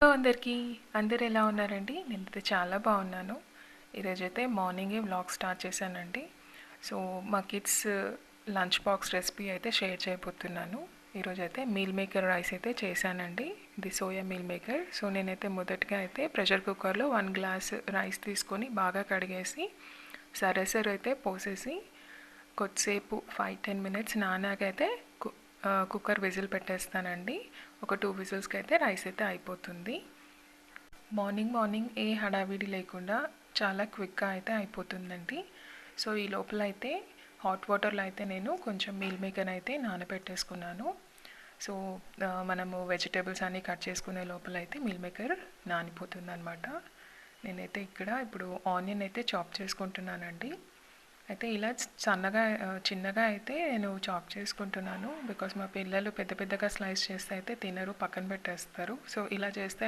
Hello అందరికీ, అందరు ఎలా ఉన్నారండి? నేనైతే చాలా బాగున్నాను. ఈరోజైతే మార్నింగే వ్లాగ్ స్టార్ట్ చేశానండి. సో మా కిడ్స్ లంచ్ బాక్స్ రెసిపీ అయితే షేర్ చేయబోతున్నాను. ఈరోజైతే మీల్ మేకర్ రైస్ అయితే చేశానండి. ఇది సోయా మీల్ మేకర్. సో నేనైతే మొదటగా అయితే ప్రెషర్ కుక్కర్లో 1 గ్లాస్ రైస్ తీసుకొని బాగా కడిగేసి సరేసరి అయితే పోసేసి కొద్దిసేపు 5-10 మినిట్స్ నానాకైతే కుక్కర్ విజిల్ పెట్టేస్తానండి. ఒక 2 విజిల్స్కి అయితే రైస్ అయితే అయిపోతుంది. మార్నింగ్ ఏ హడావిడి లేకుండా చాలా క్విక్గా అయితే అయిపోతుందండి. సో ఈ లోపల అయితే హాట్ వాటర్లో అయితే నేను కొంచెం మీల్ మేకర్ అయితే నానబెట్టేసుకున్నాను. సో మనము వెజిటేబుల్స్ అన్నీ కట్ చేసుకునే లోపల అయితే మీల్ మేకర్ నానిపోతుంది అనమాట. నేనైతే ఇక్కడ ఇప్పుడు ఆనియన్ అయితే చాప్ చేసుకుంటున్నానండి. అయితే ఇలా చిన్నగా అయితే నేను చాప్ చేసుకుంటున్నాను. బికాస్ మా పిల్లలు పెద్దగా స్లైస్ చేస్తే అయితే తినరు, పక్కన పెట్టేస్తారు. సో ఇలా చేస్తే